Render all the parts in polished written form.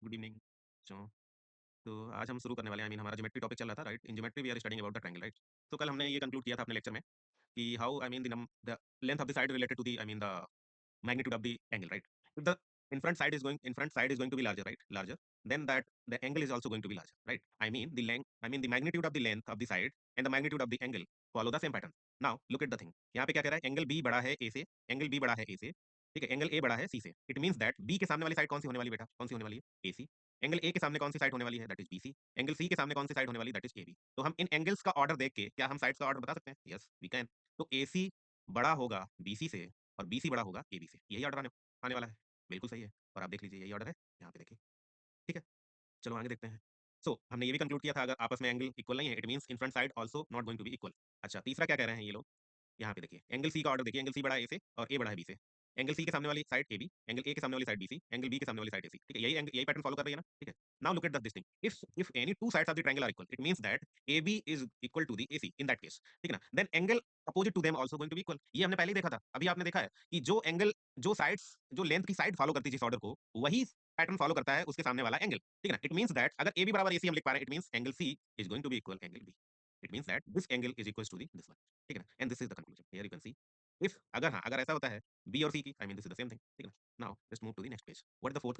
Good evening. सो तो आज हम शुरू करने वाले हैं हमारा ज्योमेट्री टॉपिक चल रहा था, right? In geometry we are studying about the triangle, right? तो कल हमने ये कंक्लूड किया था अपने लेक्चर में कि how the length of the side related to the magnitude of the angle, right? If the in front side is going to be larger, right? Larger, then that the angle is also going to be larger, right? The magnitude of the length of the side and the magnitude of the angle follow the same pattern. Now look at the thing. यहाँ पे क्या कह रहा है? Angle B बड़ा है ए से, angle B बड़ा है ए से, ठीक है? एंगल ए बड़ा है सी से। इट मींस दैट बी के सामने वाली साइड कौन सी होने वाली बेटा? कौन सी होने वाली है? ए सी। एंगल ए के सामने कौन सी साइड होने वाली है? That is B C. Angle C के सामने कौन सी साइड होने वाली? That is A B. तो हम इन एंगल्स का ऑर्डर देख के क्या हम साइड्स का ऑर्डर बता सकते हैं? Yes we can. तो ए सी बड़ा होगा बी सी से और बी सी बड़ा होगा ए बी से। यही ऑर्डर आने वाला है। बिल्कुल सही है। और आप देख लीजिए यही ऑर्डर है। यहाँ पे देखिए। ठीक है। चलो आगे देखते हैं। हमने ये भी कंक्लूड किया था अगर आपस में एंगल इक्वल नहीं है, it means in front side also not going to be equal. अच्छा, तीसरा क्या कह रहे हैं ये लोग? यहाँ पे देखिए एंगल सी का ऑर्डर देखिए। एंगल सी बड़ा है ए से और ए बड़ा है बी से। एंगल सी के सामने वाली side A B, angle A के सामने वाली side B C, angle B के सामने वाली साइड ए सी। ठीक है, यही पैटर्न फॉलो कर रही है ना? ठीक है। Now look at this thing. If any two sides of the triangle are equal, it means that A B is equal to the A C in that case. ठीक है ना? Then angle opposite to them also going to be equal. ये हमने पहले ही देखा था। अभी आपने देखा है कि जो लेंथ की साइड फॉलो करती है जिस ऑर्डर को, वही पैटर्न फॉलो करता है उसके सामने वाला एंगल। ठीक है ना? इट मींस दैट अगर ए बी बराबर ए सी हम लिख पा रहे हैं, it means angle C is going to be equal angle B. It means that this angle is equal to this one. ठीक है ना? And this is the conclusion. Here you can see if अगर ऐसा होता है B और C की, I mean this is the same thing. ठीक है ना? Now let's move to the next page. What is the fourth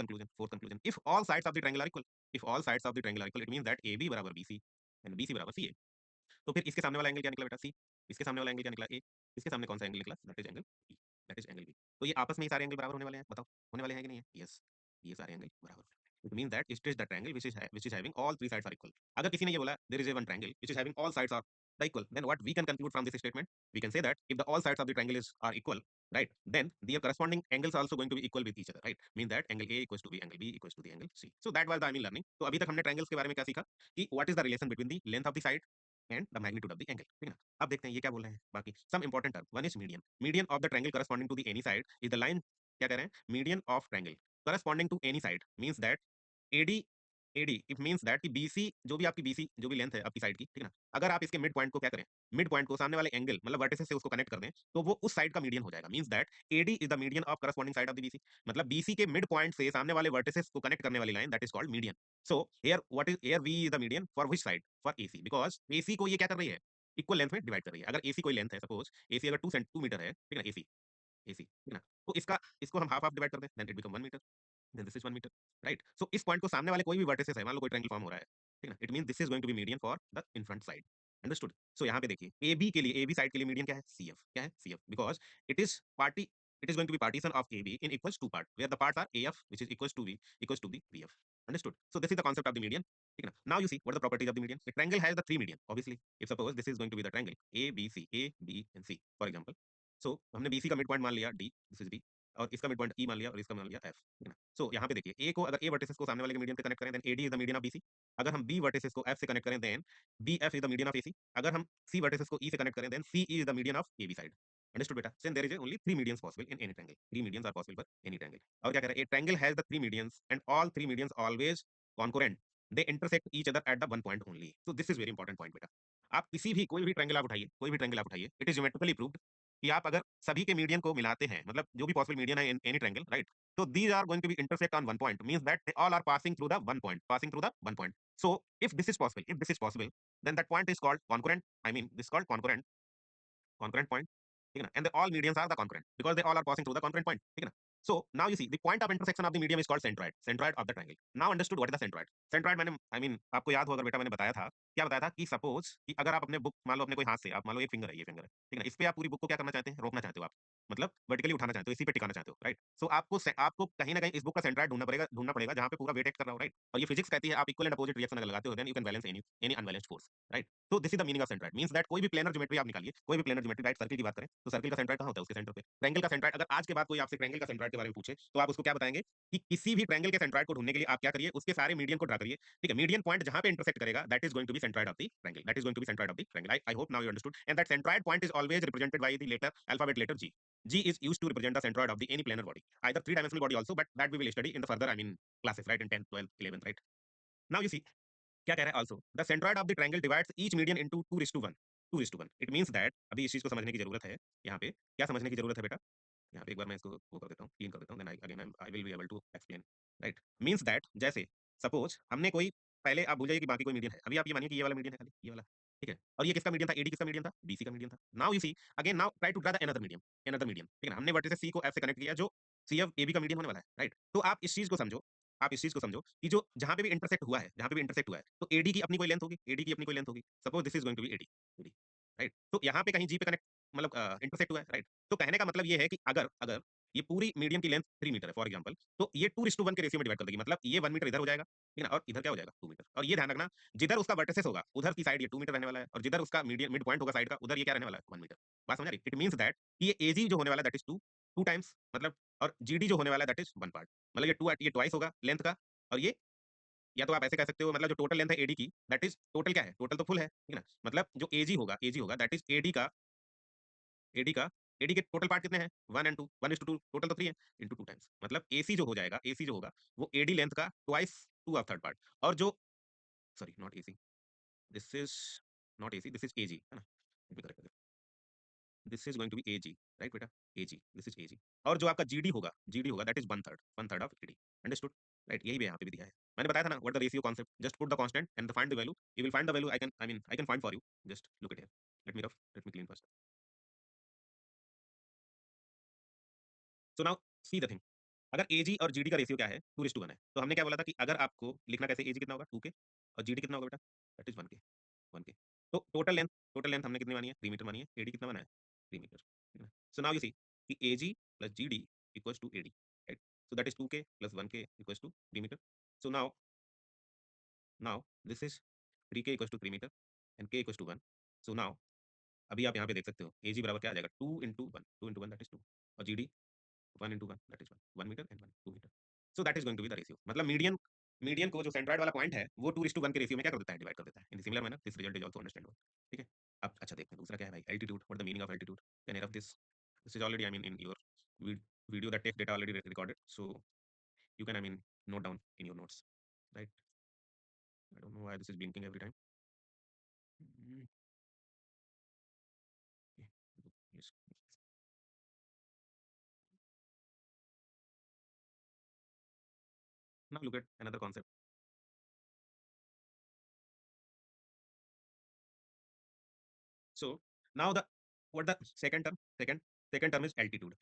conclusion? If all sides of the triangle are equal, if all sides of the triangle are equal, it means that A B बराबर B C and B C बराबर C ए। तो फिर इसके सामने वाला angle क्या निकला बेटा? सी। इसके सामने वाला एंगल क्या निकला? ए। इसके सामने कौन सा एंगल निकला? That is angle B. That is angle B. तो ये आपस में ही सारे एंगल बराबर होने वाले हैं। बताओ होने वाले हैं कि नहीं है? यस, ये सारे एंगल बराबर। It mean that it is the triangle which is having all three sides are equal. अगर किसी ने ये बोला there is a one triangle which is having all sides are equal, then what we can conclude from this statement? We can say that if the all sides of the triangle are equal, right, then their corresponding angles are also going to be equal with each other, right? Mean that angle A equals to B, angle B equals to the angle C. So that was the learning. तो अभी तक हमने triangles के बारे में क्या सीखा कि what is the relation between the length of the side and the magnitude of the angle. ठीक है ना? अब देखते हैं ये क्या बोल रहे हैं बाकी। Some important term. One is median. Median of the triangle corresponding to the any side is the line, क्या कह रहे हैं? Median of triangle corresponding to any side means that AD AD it means that कि BC आपकी BC जो भी length है आपकी साइड की, ठीक है ना? अगर आप इसके मिड पॉइंट को क्या करें? मिड पॉइंट को सामने वाले एंगल मतलब वर्टिसेस से उसको कनेक्ट कर दें, तो वो उस साइड का मीडियन हो जाएगा। Means that AD is the median of corresponding side of the BC। मतलब BC के मिड पॉइंट से सामने वाले वर्टिसेस को कनेक्ट करने वाली line that is called median. So here V is the median for which side? For AC, because AC को ये क्या कर रही है? इक्वल लेंथ में डिवाइड कर रही है। अगर AC कोई लेंथ है, सपोज AC अगर 2 मीटर है, ठीक है ना? AC, ठीक है ना? तो इसको हम हाफ हाफ डिवाइड कर दें, then it become 1 metre. Then this is 1 metre, right? So इस पॉइंट को सामने वाले कोई भी वर्टिसेस है, मान लो कोई ट्रायंगल फॉर्म हो रहा है, ठीक है ना? It means this is going to be median for the in front side. Understood? So यहाँ पे देखिए AB के लिए, AB साइड के लिए मीडियन क्या है? CF। क्या है? CF, because it is party it is going to be partition of AB in equals two part where the parts are AF which is equals to V equals to the VF. Understood? So this is the concept of the median. ठीक है ना? Now you see what are the properties of the median. The triangle has the three median obviously. If suppose this is going to be the triangle A B and C for example. So हमने BC का mid point मान लिया D, this is D, और इसका mid point E मान लिया और इसका मान लिया F। ठीक है ना? सो यहाँ पे देखिए A को अगर A वर्टिसेस को सामने वाले के मीडियन पे कनेक्ट करें then AD is the median of BC। अगर हम B वर्टिसेस को F से कनेक्ट करें then BF is the median of AC। अगर हम C वर्टिसेस को E से कनेक्ट करें then C is the median of AB side. Understood बेटा? Since there is only three medians possible in any triangle. Three medians are possible for any triangle. और क्या कह रहा है? A triangle has the three medians and all three medians always concurrent. They intersect each other at the one point only. So this is very important point बेटा। आप किसी भी कोई भी ट्रायंगल आप उठाइए, कोई भी ट्रायंगल आप उठाइए, इट इज ज्योमेट्रिकली प्रूव्ड कि आप अगर सभी के मीडियन को मिलाते हैं, मतलब जो भी पॉसिबल मीडियन है इन एनी ट्रायंगल, राइट? तो these are going to be intersect on one point, means that they all are passing through the one point, passing through the one point. So if this is possible, then that point is called concurrent. I mean this called concurrent point, ठीक है ना? And the all medians are the concurrent because they all are passing through the concurrent point, ठीक है ना? So now you see the point of intersection of the medium is called centroid, centroid of the triangle. Now understood what is the centroid? Centroid मैंने I mean आपको याद हो अगर बेटा मैंने बताया था, क्या बताया था कि सपोज कि अगर आप अपने बुक मान लो अपने कोई हाथ से आप मान लो एक फिंगर है, ये फिंगर है, ठीक है ना? इस पे आप पूरी बुक को क्या करना चाहते हैं? रोकना चाहते हो आप, मतलब वर्टिकली उठाना चाहते हो, इसी पे टिकाना चाहते हो, राइट? सो आपको कहीं ना कहीं इस बुक का सेंट्रोइड ढूंढना पड़ेगा जहां पे पूरा वेट एक्ट कर रहा हो, राइट? और ये फिजिक्स कहती है आप इक्वल एंड अपोजिट रिएक्शन अगर लगाते हो then you can balance any unbalanced force, right? तो this is the meaning of centroid. Means that कोई भी प्लेनर ज्योमेट्री आप निकालिए, कोई भी प्लेनर ज्योमेट्री, राइट? सर्किल की बात करें तो सर्किल का सेंट्रोइड कहां होता है? उसके सेंटर पे। ट्रायंगल का सेंट्रोइड, अगर आज के बाद कोई आपसे ट्रायंगल का सेंट्रोइड के बारे में पूछे तो आप उसको क्या बताएंगे कि किसी भी ट्रायंगल के सेंट्रोइड को ढूंढने के लिए आप क्या करिए? उसके सारे मीडियन को ड्रा करिए, ठीक है? मीडियन पॉइंट जहां पे इंटरसेक्ट करेगा that is going to be centroid of the triangle, that is going to be centroid of the triangle. I hope now you understood. And that centroid point is always represented by the letter alphabet letter G. G is used to represent the centroid of the any planar body, either three-dimensional body also, but that we will study in the further, I mean, classes, right? In 10th, 12th, 11th, right? Now you see, क्या कह रहा है? Also, the centroid of the triangle divides each median into 2:1. 2:1. It means that अभी इस चीज को समझने की जरूरत है। यहाँ पे क्या समझने की जरूरत है बेटा? यहाँ पे एक बार मैं इसको वो कर देता हूँ, क्लीन कर देता हूँ, then I again I will be able to explain. Right? Means that जैसे सपोज हमने कोई पहले आप भूल जाइए कि बाकी कोई मीडियन है। अभी आप ये मानिए कि ये वाला मीडियन है खाली, ये वाला, ठीक है? और ये किसका मीडियन था? एडी किसका मीडियन था? बीसी का मीडियन था। Now you see again now try to draw the another median, ठीक है ना? हमने वर्टिसेस सी को एफ से कनेक्ट किया जो सीएफ एबी का मीडियन होने वाला है, राइट? तो आप इस चीज़ को समझो, आप इस चीज़ को समझो कि जो जहाँ पे भी इंटरसेक्ट हुआ है, जहाँ पे भी इंटरसेक्ट हुआ है, तो एडी की अपनी कोई लेंथ होगी, एडी की अपनी कोई लेंथ होगी। Suppose this is going to be AD, AD, right? तो यहाँ पे कहीं जी पे कनेक्ट मतलब इंटरसेक्ट हुआ है, राइट? तो कहने का मतलब ये है कि अगर अगर ये पूरी मीडियम की लेंथ 3 मीटर है फॉर एग्जांपल, तो ये 2:1 के रेशियो में डिवाइड कर देगी। मतलब ये 1 मीटर इधर हो जाएगा, ठीक है ना? और इधर क्या हो जाएगा? 2 मीटर। और ये ध्यान रखना, जिधर उसका वर्टिसेस होगा, उधर की साइड ये 2 मीटर रहने वाला है और जिधर उसका मीडियन मिड पॉइंट होगा साइड का, उधर ये क्या रहने वाला है? 1 मीटर। बात समझ आ रही है? इट मीन्स दैट कि ये एजी जो होने वाला है दैट इज़ 2, 2 टाइम्स मतलब, और जीडी जो होने वाला है दैट इज़ 1 पार्ट। मतलब ये ट्वाइस होगा लेंथ का, और ये या तो आप ऐसे कह सकते हो मतलब जो टोटल लेंथ है एडी की दैट इज़ टोटल क्या है? टोटल तो फुल है, ठीक है ना? मतलब जो एजी होगा दैट इज़ एडी का एडी के टोटल पार्ट कितने हैं? 1 एंड 2, 1:2, टोटल तो 3 है, इंटू 2 टाइम्स। मतलब एसी जो हो जाएगा, एसी जो होगा वो एडी लेंथ का ट्वाइस 2 ऑफ थर्ड पार्ट। और जो sorry not AC, this is not AC, this is AG, है ना? Let me correct it. This is going to be AG, right बेटा? AG, this is AG. और जो आपका GD होगा that is one third of AD. Understood? Right, यही भी यहाँ पे भी दिया है। मैंने बताया था ना what the ratio concept, just put the constant and find the value, you will find the value. I can find for you, just look it here. Let me clean first. So now see the thing, अगर एजी और GD का ratio क्या है? 2:1 है। तो हमने क्या बोला था कि अगर आपको लिखना कैसे, एजी कितना होगा? 2 के, और जीडी कितना होगा बेटा? दैट इज 1 के, 1 के। तो टोटल लेंथ हमने कितनी मानी है? 3 मीटर मानी है। एडी कितना बना है? 3 मीटर, ठीक है। सो नाउ यू सी कि AG plus GD equals to AD, right? So that is 2 K plus 1 K equals to 3 meter. So now this is 3 K equals to 3 meter and K equals to 1। So now अभी आप यहाँ पे देख सकते हो एजी बराबर क्या आ जाएगा? 2 इंटू 1, 2 इंटू 1 दैट इज 2, और GD 1 into 1 that is 1, 1 meter and 1 2 meter, so that is going to be the ratio। मतलब मीडियन को जो सेंट्रोइड वाला पॉइंट है वो 2:1 के रेशियो में क्या कर देता है? डिवाइड कर देता है। In similar manner this result is also understandable, ठीक है? अब अच्छा देखते हैं दूसरा क्या है भाई? Altitude, what the meaning of altitude? Can of this is already I mean in your video that text data already recorded, so you can I mean note down in your notes, right? I don't know why this is blinking every time. Yes. Now look at another concept. So now the what the second term is altitude.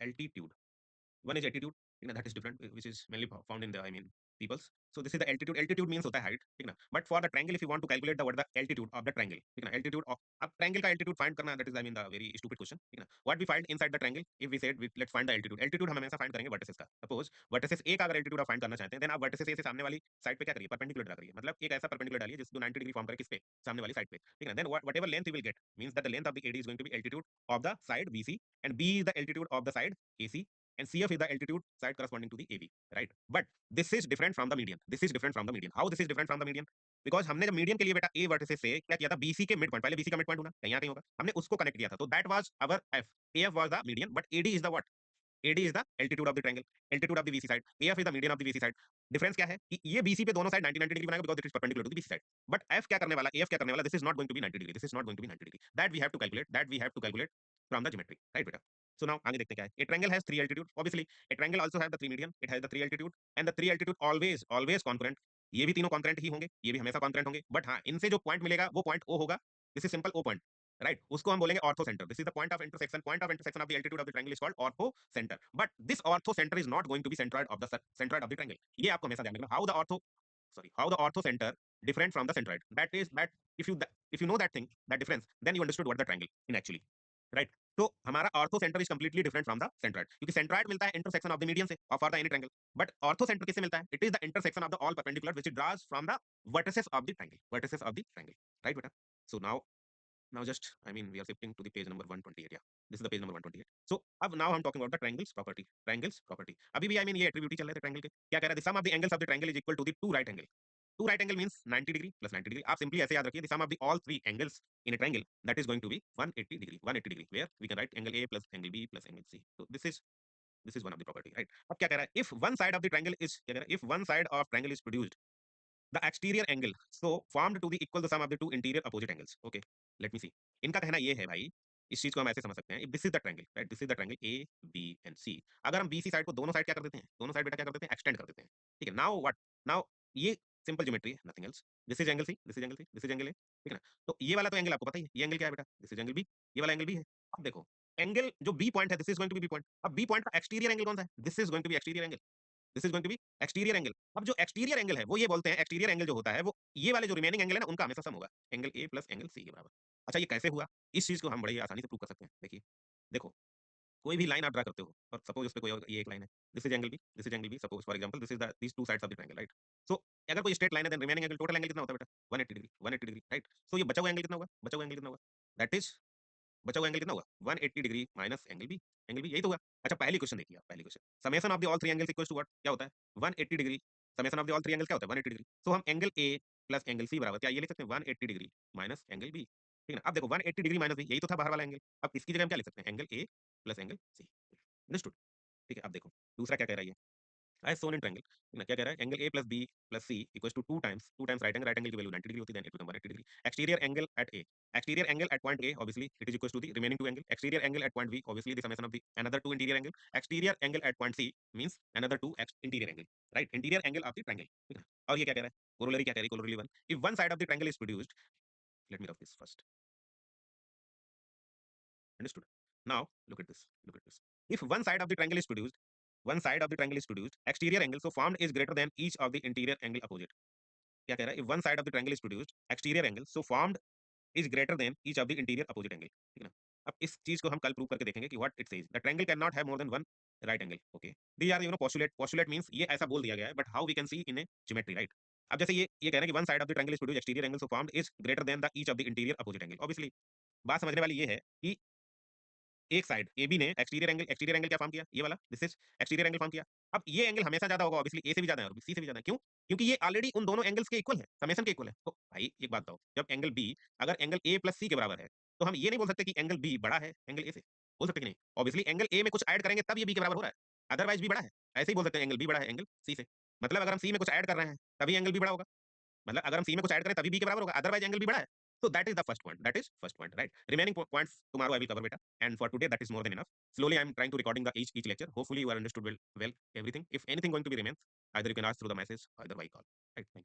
One is attitude, ठीक ना? That is different, which is mainly found in the I mean peoples. So this is the altitude. Altitude means होता है height, ठीक ना? But for the triangle, if you want to calculate the what the altitude of the triangle, ठीक ना? Altitude of अब triangle का altitude find करना, that is I mean the very stupid question, ठीक ना? What we find inside the triangle, if we said let's find the altitude. Altitude हम हमेशा find करेंगे vertices का. Suppose vertices A का अगर altitude आप find करना चाहते हैं, then आप vertices A से सामने वाली side पे क्या करिए? Perpendicular ड्रा करिए. मतलब एक ऐसा perpendicular डालिए जिसको 90 डिग्री फॉर्म करे किस पे? सामने वाली साइड पे, ठीक है? Then whatever length you will get means that the length of the AD is going to be altitude of the side BC, and B is the altitude of the side AC, and CF is the altitude side corresponding to the AB, right? But this is different from the median. This is different from the median. How this is different from the median? Because हमने जब median के लिए बेटा ए vertices से क्या किया था? BC के मिड पॉइंट, पहले बीसी का मिड पॉइंट होना कहीं कहीं होगा, हमने उसको कनेक्ट किया था, तो that was our F. F was the median, but AD is the what? AD is the altitude of the triangle, altitude of the BC side. F is the median of the BC side. Difference क्या है कि ये BC पे दोनों side 90 90 degree बनाएगा because it is perpendicular to the BC side. But F क्या करने वाला? एफ क्या करने वाला? This is not going to be 90 degree, this is not going to be 90 degree, that we have to calculate, from the geometry, right बेटा? So now आगे देखते हैं क्या है? A triangle has three altitude. Obviously, a triangle also have the three median. It has the three altitude, and the three altitude always concurrent. ये भी तीनों concurrent ही होंगे, ये भी हमेशा concurrent होंगे. But हाँ, इनसे जो पॉइंट मिलेगा वो पॉइंट O होगा. This is simple O point, right? उसको हम बोलेंगे ortho centre. This is the point of intersection. Point of intersection of the altitude of the triangle is called ortho center. But this ortho center is not going to be centroid of the triangle. ये आपको हमेशा ध्यान रखना. How the ortho center different from the centroid. That if you know that thing, that difference, then you understood what the triangle in actually, right? तो हमारा orthocentre is completely different from the centroid, क्योंकि centroid मिलता है intersection of the median से और for the any triangle, but orthocentre किससे मिलता है? It is the intersection of the all perpendicular which draws from the vertices of the triangle, right बेटा? So now just I mean we are shifting to the page number 128, या this is the page number 128। सो अब now हम talking about the triangles property. अभी भी I mean ये attribute ही चल रहे थे ट्रायंगल के। क्या कह रहा है? The sum of the angles of the triangle is equal to the two right angle. Two right angle means 90 degree plus 90 degree. आप सिंपली ऐसे याद रखिए, the sum of the all three angles in a triangle that is going to be 180 degree, 180 degree, where we can write angle A plus angle B plus angle C. So this is one of the property, right? अब क्या कह रहा है? If one side of the triangle is क्या कह रहा है? If one side of triangle is produced, the exterior angle so formed to the equal the sum of the two interior opposite angles. Okay, let me see. इनका कहना ये है भाई, इस चीज को हम ऐसे समझ सकते हैं, if this is the triangle, right? This is the triangle A B and C. अगर हम BC साइड को दोनों साइड क्या कर देते हैं? दोनों साइड बेटा क्या कर देते हैं? एक्सटेंड कर देते हैं। ठीक है, नाउ व्हाट, नाउ ये सिंपल ज्योमेट्री है, nothing else. This is angle C, this is angle C, this is angle A, ठीक है ना? तो ये वाला तो एंगल आपको पता ही है, ये एंगल क्या है बेटा, दिस इज एंगल बी, ये वाला एंगल बी है। अब देखो, एंगल जो बी पॉइंट है, this is going to be B point. अब बी पॉइंट का एक्सटीरियर एंगल कौन सा है, this is going to be exterior angle, this is going to be exterior angle. अब जो एक्सटीरियर एंगल है वो ये बोलते हैं, एक्सटीरियर एंगल जो होता है वो ये वाले जो रिमेनिंग एंगल है ना उनका हमेशा सम होगा, angle A plus angle C के बराबर। अच्छा ये कैसे हुआ, इस चीज को हम बड़े आसानी से प्रूव कर सकते हैं। देखिए, देखो, कोई भी लाइन आप ड्रा करते हो और सपोज उस पे कोई ये एक लाइन है, this is angle B, this is angle B, suppose for example this is the these two sides of the triangle, right? So अगर कोई स्ट्रेट लाइन है then remaining angle, total angle कितना होता है बेटा, 180 डिग्री, 180 डिग्री, राइट? सो ये बचा हुआ एंगल कितना होगा, बचा हुआ एंगल कितना होगा, दैट इज, बचा हुआ एंगल कितना होगा, 180 degree minus angle B, angle B यही तो होगा। अच्छा पहली क्वेश्चन देखिए आप, पहली question, summation of the all three angles equals to what, क्या होता है, 180 degree, summation of the all three angles क्या होता है, 180 डिग्री। सो हम angle A plus angle C बराबर क्या ये लिख सकते हैं, 180 डिग्री माइनस एंगल बी, ठीक है ना? अब देखो 180 डिग्री माइनस बी यही तो था बाहर वाला एंगल, अब इसकी जगह हम क्या लिख सकते हैं, angle A plus angle C, understood? ठीक है, अब देखो दूसरा क्या कह रहा है ये, as shown in triangle, ना क्या कह रहा है, angle A plus B plus C equals to two times right angle की वैल्यू 90 डिग्री होती है, then it become 180 degree. Exterior angle at A, exterior angle at point A obviously it is equals to the remaining two angle, exterior angle at point B obviously the summation of the another two interior angle, exterior angle at point C means another two interior angle, right, interior angle of the triangle, ठीक है? और ये क्या कह रहा है, corollary क्या कह रही है, corollary 1, if one side of the triangle is produced, let me rub this first, understood? Now look at this, look at this, if one side of the triangle is produced, one side of the triangle is produced, exterior angle so formed is greater than each of the interior angle opposite, क्या कह रहा है, if one side of the triangle is produced, exterior angle so formed is greater than each of the interior opposite angle, ठीक है ना? अब इस चीज को हम कल प्रूव करके देखेंगे कि what it says, the triangle cannot have more than one right angle, okay, these are postulate, postulate means ये ऐसा बोल दिया गया है, but how we can see in a geometry, right? अब जैसे ये कह रहा है कि one side of the triangle is produced, exterior angle so formed is greater than the each of the interior opposite angle, obviously बात समझने वाली ये है कि एक साइड एबी ने एक्सटीरियर एंगल क्या फॉर्म किया, ये वाला, this is exterior angle form किया। अब ये एंगल हमेशा ज्यादा होगा ऑब्वियसली, ए से भी ज्यादा है और सी से भी ज्यादा है, क्यों? क्योंकि ये ऑलरेडी उन दोनों एंगल्स के इक्वल है, समेशन के इक्वल है। तो भाई एक बात बताओ, जब एंगल बी अगर एंगल ए प्लस सी के बराबर है तो हम ये नहीं बोल सकते कि एंगल बी बड़ा है एंगल ए से, बोल सकते कि नहीं? ऑब्वियसली एंगल ए में कुछ ऐड करेंगे तब ये बी के बराबर हो रहा है, अदरवाइज बी बड़ा है। ऐसे ही बोल सकते हैं एंगल बी बड़ा है एंगल सी से, मतलब अगर हम सी में कुछ ऐड कर रहे हैं तभी एंगल बी बड़ा होगा, मतलब अगर हम सी में कुछ ऐड करें तभी बी के बराबर होगा, अदरवाइज एंगल बी बड़ा है। So that is the first point. That is first point, right? Remaining points tomorrow I will cover better. And for today, that is more than enough. Slowly, I am trying to recording the each lecture. Hopefully, you are understood well everything. If anything going to be remains, either you can ask through the message, either by call. Right? Thank you.